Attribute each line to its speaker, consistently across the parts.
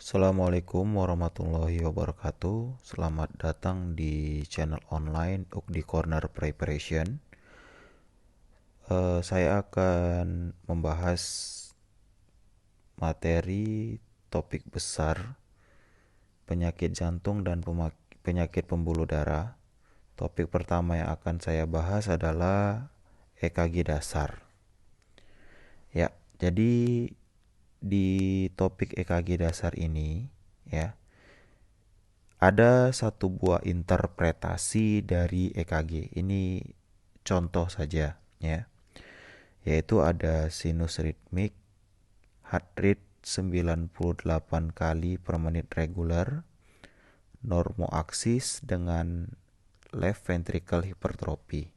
Speaker 1: Assalamualaikum warahmatullahi wabarakatuh. Selamat datang di channel online Ukdi Corner Preparation. Saya akan membahas materi topik besar penyakit jantung dan penyakit pembuluh darah. Topik pertama yang akan saya bahas adalah EKG dasar. Ya, jadi di topik EKG dasar ini ya ada satu buah interpretasi dari EKG. Ini contoh saja ya. Yaitu ada sinus ritmik, heart rate 98 kali per menit reguler, normoaksis dengan left ventricle hypertrophy.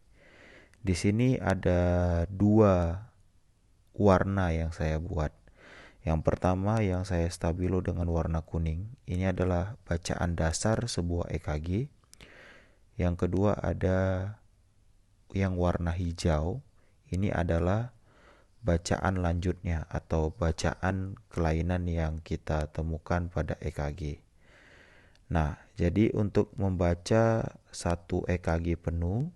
Speaker 1: Di sini ada dua warna yang saya buat. Yang pertama yang saya stabilo dengan warna kuning. Ini adalah bacaan dasar sebuah EKG. Yang kedua ada yang warna hijau. Ini adalah bacaan lanjutnya atau bacaan kelainan yang kita temukan pada EKG. Nah, jadi untuk membaca satu EKG penuh,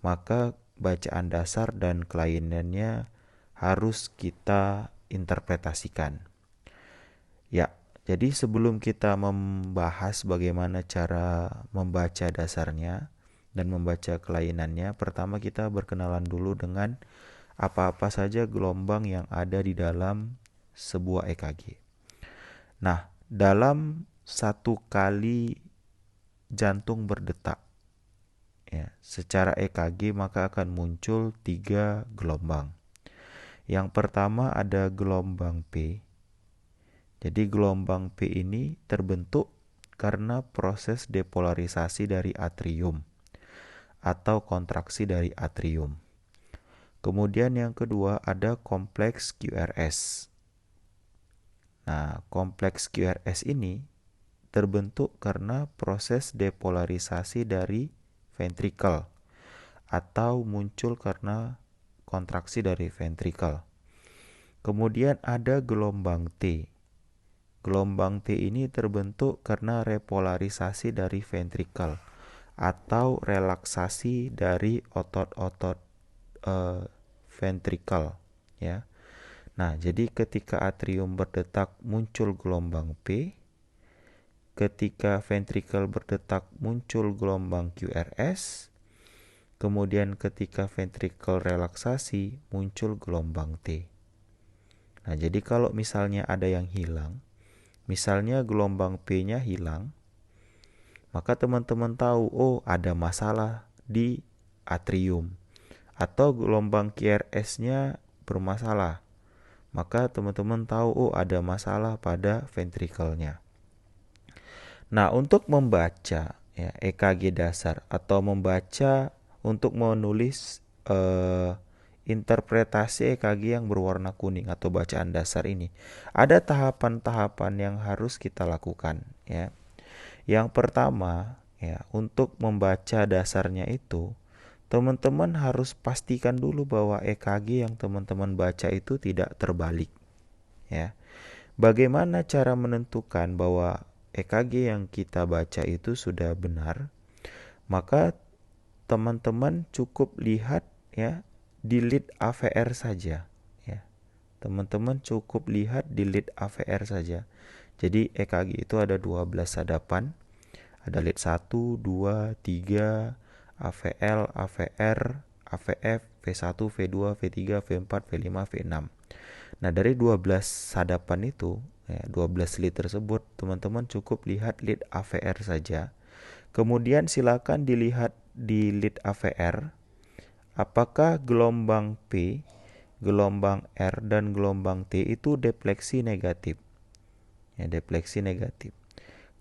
Speaker 1: maka bacaan dasar dan kelainannya harus kita interpretasikan. Ya, jadi sebelum kita membahas bagaimana cara membaca dasarnya dan membaca kelainannya, pertama kita berkenalan dulu dengan apa-apa saja gelombang yang ada di dalam sebuah EKG. Nah, dalam satu kali jantung berdetak ya, secara EKG maka akan muncul 3 gelombang. Yang pertama ada gelombang P. Jadi gelombang P ini terbentuk karena proses depolarisasi dari atrium atau kontraksi dari atrium. Kemudian yang kedua ada kompleks QRS. Nah, kompleks QRS ini terbentuk karena proses depolarisasi dari ventricle atau muncul karena kontraksi dari ventricle. Kemudian ada gelombang T. Gelombang T ini terbentuk karena repolarisasi dari ventricle atau relaksasi dari otot-otot ventricle ya. Nah, jadi ketika atrium berdetak muncul gelombang P, ketika ventricle berdetak muncul gelombang QRS, kemudian ketika ventricle relaksasi muncul gelombang T. Nah, jadi kalau misalnya ada yang hilang, misalnya gelombang P-nya hilang, maka teman-teman tahu, oh ada masalah di atrium. Atau gelombang QRS-nya bermasalah, maka teman-teman tahu, oh ada masalah pada ventricle-nya. Nah, untuk membaca ya, EKG dasar atau membaca untuk menulis interpretasi EKG yang berwarna kuning atau bacaan dasar ini, ada tahapan-tahapan yang harus kita lakukan ya. Yang pertama ya, untuk membaca dasarnya itu teman-teman harus pastikan dulu bahwa EKG yang teman-teman baca itu tidak terbalik ya. Bagaimana cara menentukan bahwa EKG yang kita baca itu sudah benar? Maka teman-teman cukup lihat ya di lead AVR saja ya. Teman-teman cukup lihat di lead AVR saja. Jadi EKG itu ada 12 sadapan. Ada lead 1, 2, 3, AVL, AVR, AVF, V1, V2, V3, V4, V5, V6. Nah, dari 12 sadapan itu, ya, 12 lead tersebut, teman-teman cukup lihat lead AVR saja. Kemudian silakan dilihat di lead AVR apakah gelombang P, gelombang R, dan gelombang T itu defleksi negatif. Ya, defleksi negatif.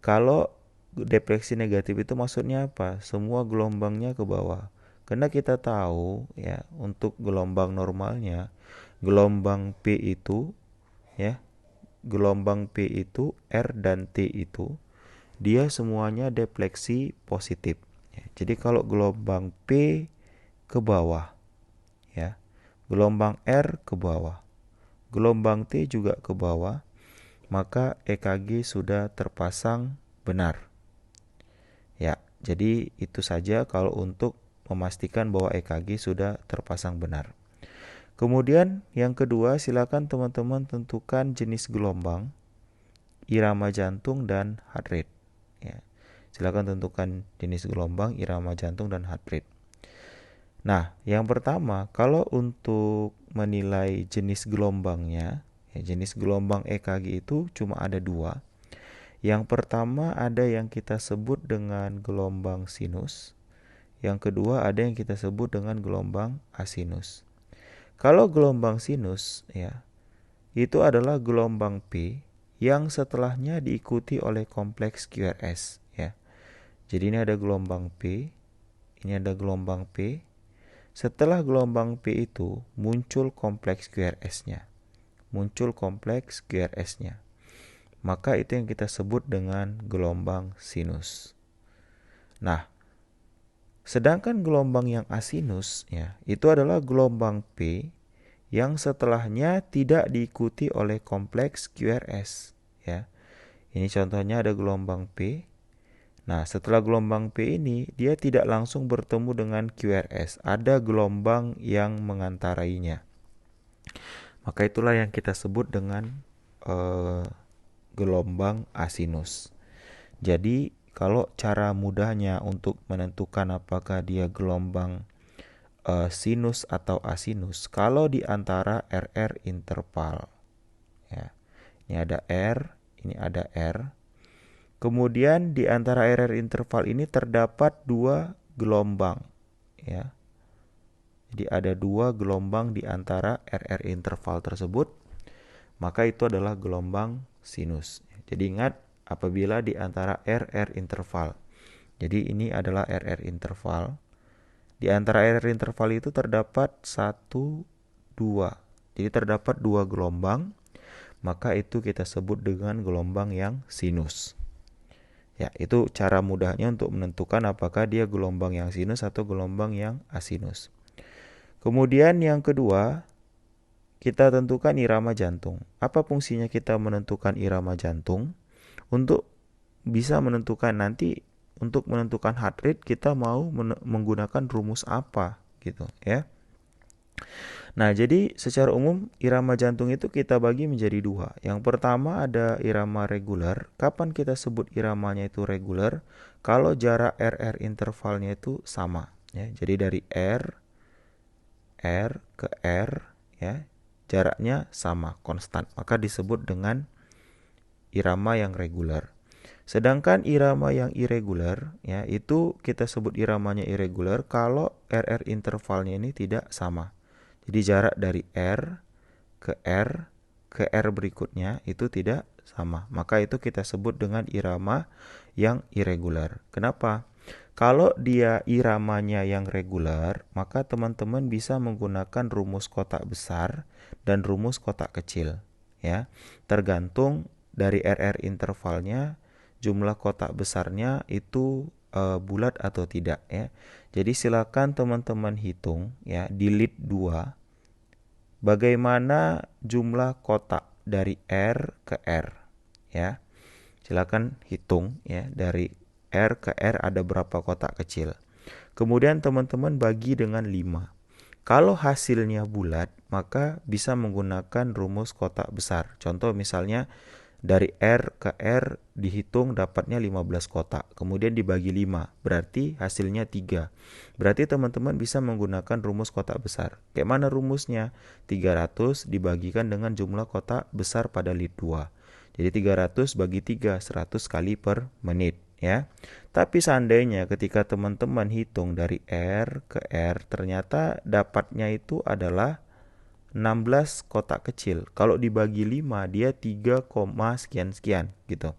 Speaker 1: Kalau defleksi negatif itu maksudnya apa? Semua gelombangnya ke bawah. Karena kita tahu ya, untuk gelombang normalnya, gelombang P itu ya, gelombang P itu R dan T itu dia semuanya defleksi positif ya. Jadi kalau gelombang P ke bawah ya, gelombang R ke bawah, gelombang T juga ke bawah, maka EKG sudah terpasang benar. Ya, jadi itu saja kalau untuk memastikan bahwa EKG sudah terpasang benar. Kemudian yang kedua, silakan teman-teman tentukan jenis gelombang, irama jantung, dan heart rate. Ya, silakan tentukan jenis gelombang, irama jantung, dan heart rate. Nah, yang pertama, kalau untuk menilai jenis gelombangnya, jenis gelombang EKG itu cuma ada dua. Yang pertama ada yang kita sebut dengan gelombang sinus. Yang kedua ada yang kita sebut dengan gelombang asinus. Kalau gelombang sinus ya, itu adalah gelombang P yang setelahnya diikuti oleh kompleks QRS ya. Jadi ini ada gelombang P, ini ada gelombang P. Setelah gelombang P itu muncul kompleks QRS-nya. Muncul kompleks QRS-nya. Maka itu yang kita sebut dengan gelombang sinus. Nah, sedangkan gelombang yang asinus ya, itu adalah gelombang P yang setelahnya tidak diikuti oleh kompleks QRS ya. Ini contohnya ada gelombang P. Nah, setelah gelombang P ini dia tidak langsung bertemu dengan QRS, ada gelombang yang mengantarainya. Maka itulah yang kita sebut dengan gelombang asinus. Jadi kalau cara mudahnya untuk menentukan apakah dia gelombang sinus atau asinus, kalau di antara RR interval ya. Ini ada R, ini ada R. Kemudian di antara RR interval ini terdapat dua gelombang ya. Jadi ada dua gelombang di antara RR interval tersebut, maka itu adalah gelombang sinus. Jadi ingat, apabila di antara RR interval. Jadi ini adalah RR interval. Di antara RR interval itu terdapat 1, 2. Jadi terdapat dua gelombang, maka itu kita sebut dengan gelombang yang sinus. Ya, itu cara mudahnya untuk menentukan apakah dia gelombang yang sinus atau gelombang yang asinus. Kemudian yang kedua, kita tentukan irama jantung. Apa fungsinya kita menentukan irama jantung? Untuk bisa menentukan nanti, untuk menentukan heart rate kita mau menggunakan rumus apa gitu ya. Nah, jadi secara umum irama jantung itu kita bagi menjadi dua. Yang pertama ada irama reguler. Kapan kita sebut iramanya itu reguler? Kalau jarak RR intervalnya itu sama ya. Jadi dari R ke R ya, jaraknya sama, konstan. Maka disebut dengan irama yang reguler. Sedangkan irama yang irregular ya, itu kita sebut iramanya irregular kalau RR intervalnya ini tidak sama. Jadi jarak dari R ke R berikutnya itu tidak sama. Maka itu kita sebut dengan irama yang irregular. Kenapa? Kalau dia iramanya yang regular, maka teman-teman bisa menggunakan rumus kotak besar dan rumus kotak kecil ya. Tergantung dari RR intervalnya, jumlah kotak besarnya itu bulat atau tidak ya. Jadi silakan teman-teman hitung ya di lead 2 bagaimana jumlah kotak dari R ke R ya. Silakan hitung ya, dari R ke R ada berapa kotak kecil. Kemudian teman-teman bagi dengan 5. Kalau hasilnya bulat, maka bisa menggunakan rumus kotak besar. Contoh misalnya dari R ke R dihitung dapatnya 15 kotak. Kemudian dibagi 5, berarti hasilnya 3. Berarti teman-teman bisa menggunakan rumus kotak besar. Kayak mana rumusnya? 300 dibagikan dengan jumlah kotak besar pada lead 2. Jadi 300 bagi 3, 100 kali per menit ya. Tapi seandainya ketika teman-teman hitung dari R ke R, ternyata dapatnya itu adalah 16 kotak kecil. Kalau dibagi 5 dia 3, sekian-sekian gitu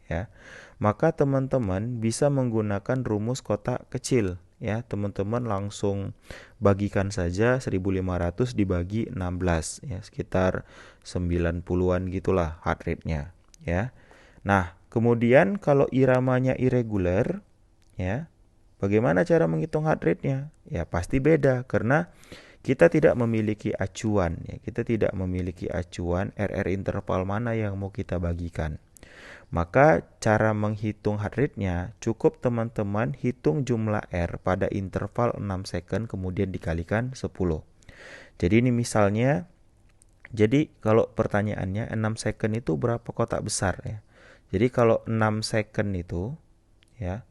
Speaker 1: ya. Maka teman-teman bisa menggunakan rumus kotak kecil ya. Teman-teman langsung bagikan saja 1500 dibagi 16 ya, sekitar 90-an gitulah heart rate-nya ya. Nah, kemudian kalau iramanya irregular ya, bagaimana cara menghitung heart rate-nya? Ya pasti beda, karena kita tidak memiliki acuan ya. Kita tidak memiliki acuan RR interval mana yang mau kita bagikan. Maka cara menghitung heart rate-nya cukup teman-teman hitung jumlah R pada interval 6 second kemudian dikalikan 10. Jadi ini misalnya, jadi kalau pertanyaannya 6 second itu berapa kotak besar ya. Jadi kalau 6 second itu ya,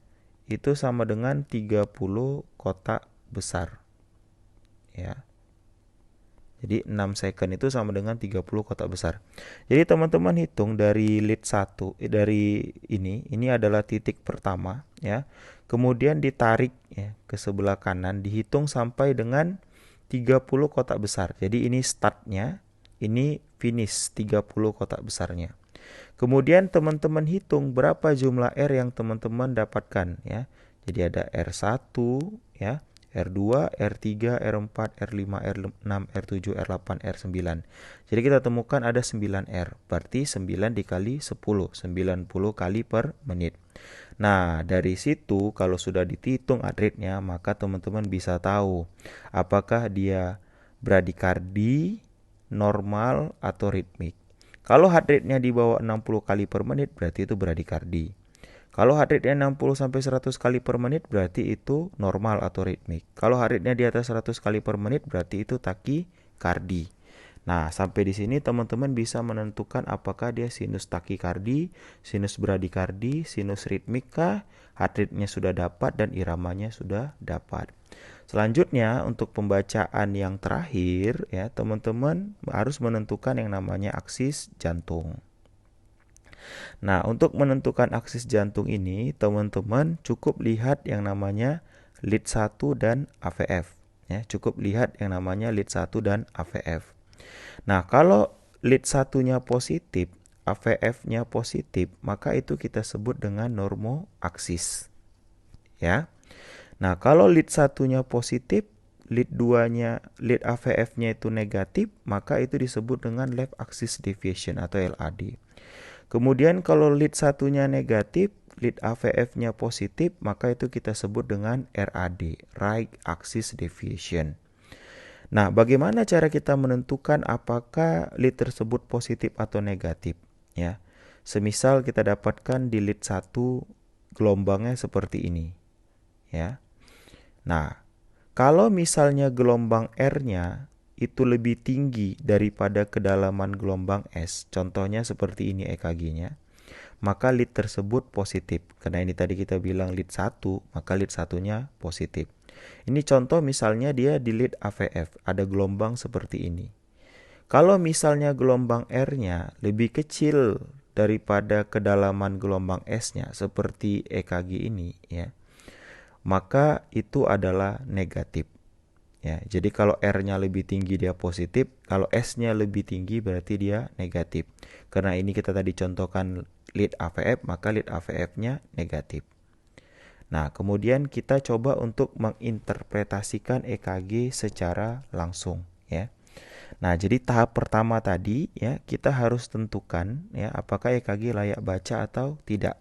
Speaker 1: itu sama dengan 30 kotak besar. Ya. Jadi 6 second itu sama dengan 30 kotak besar. Jadi teman-teman hitung dari lead 1 dari ini adalah titik pertama ya. Kemudian ditarik ya ke sebelah kanan, dihitung sampai dengan 30 kotak besar. Jadi ini startnya, ini finish 30 kotak besarnya. Kemudian teman-teman hitung berapa jumlah R yang teman-teman dapatkan ya. Jadi ada R1 ya, R2, R3, R4, R5, R6, R7, R8, R9. Jadi kita temukan ada 9 R. Berarti 9 dikali 10, 90 kali per menit. Nah, dari situ kalau sudah dihitung heart rate-nya, maka teman-teman bisa tahu apakah dia bradikardi, normal, atau ritmik. Kalau heart rate-nya di bawah 60 kali per menit, berarti itu bradikardi. Kalau heart rate-nya 60 sampai 100 kali per menit, berarti itu normal atau ritmik. Kalau heart rate-nya di atas 100 kali per menit, berarti itu takikardi. Nah, sampai di sini teman-teman bisa menentukan apakah dia sinus takikardi, sinus bradikardi, sinus ritmik kah, heart rate-nya sudah dapat dan iramanya sudah dapat. Selanjutnya untuk pembacaan yang terakhir ya, teman-teman harus menentukan yang namanya aksis jantung. Nah, untuk menentukan aksis jantung ini, teman-teman cukup lihat yang namanya lead 1 dan AVF. Ya, cukup lihat yang namanya lead 1 dan AVF. Nah, kalau lead 1-nya positif, AVF-nya positif, maka itu kita sebut dengan normoaksis. Ya. Nah, kalau lead 1-nya positif, lead 2-nya, lead AVF-nya itu negatif, maka itu disebut dengan left axis deviation atau LAD. Kemudian kalau lead 1-nya negatif, lead AVF-nya positif, maka itu kita sebut dengan RAD, right axis deviation. Nah, bagaimana cara kita menentukan apakah lead tersebut positif atau negatif? Ya, semisal kita dapatkan di lead 1 gelombangnya seperti ini. Ya. Nah, kalau misalnya gelombang R-nya itu lebih tinggi daripada kedalaman gelombang S, contohnya seperti ini EKG-nya, maka lead tersebut positif. Karena ini tadi kita bilang lead 1, maka lead 1-nya positif. Ini contoh misalnya dia di lead AVF, ada gelombang seperti ini. Kalau misalnya gelombang R-nya lebih kecil daripada kedalaman gelombang S-nya, seperti EKG ini ya, maka itu adalah negatif. Ya, jadi kalau R-nya lebih tinggi dia positif, kalau S-nya lebih tinggi berarti dia negatif. Karena ini kita tadi contohkan lead AVF, maka lead AVF-nya negatif. Nah, kemudian kita coba untuk menginterpretasikan EKG secara langsung ya. Nah, jadi tahap pertama tadi ya, kita harus tentukan ya apakah EKG layak baca atau tidak.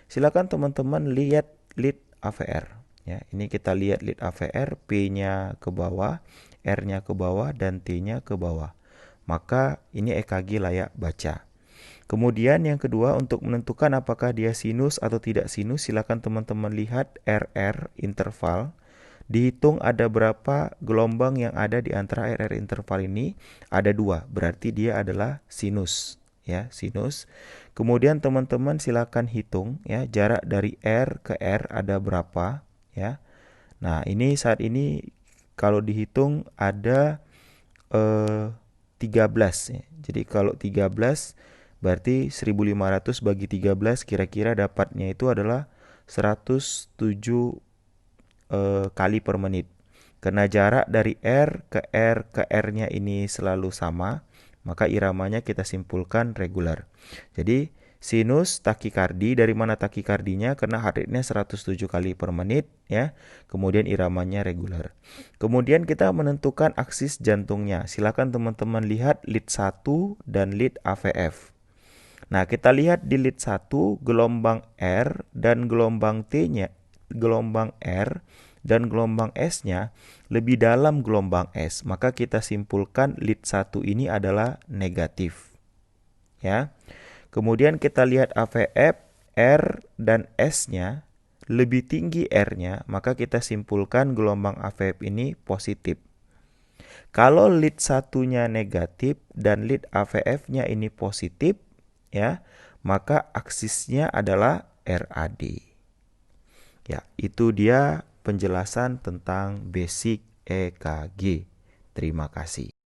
Speaker 1: Silakan teman-teman lihat lead AVR. Ya, ini kita lihat lead AVR, P-nya ke bawah, R-nya ke bawah, dan T-nya ke bawah. Maka ini EKG layak baca. Kemudian yang kedua, untuk menentukan apakah dia sinus atau tidak sinus, silakan teman-teman lihat RR interval. Dihitung ada berapa gelombang yang ada di antara RR interval ini. Ada 2, berarti dia adalah sinus. Ya, sinus. Kemudian teman-teman silakan hitung ya jarak dari R ke R ada berapa ya. Nah, ini saat ini kalau dihitung ada 13 ya. Jadi kalau 13 berarti 1500 bagi 13 kira-kira dapatnya itu adalah 107 kali per menit. Karena jarak dari R ke R-nya ini selalu sama, maka iramanya kita simpulkan regular. Jadi sinus takikardi, dari mana takikardinya? Karena heart rate-nya 107 kali per menit ya. Kemudian iramanya regular. Kemudian kita menentukan aksis jantungnya. Silakan teman-teman lihat lead 1 dan lead AVF. Nah, kita lihat di lead 1 gelombang R dan gelombang T-nya, gelombang R dan gelombang S-nya lebih dalam gelombang S, maka kita simpulkan lead 1 ini adalah negatif. Ya. Kemudian kita lihat AVF, R dan S-nya lebih tinggi R-nya, maka kita simpulkan gelombang AVF ini positif. Kalau lead satunya negatif dan lead AVF-nya ini positif, ya, maka aksisnya adalah RAD. Ya, itu dia penjelasan tentang basic EKG. Terima kasih.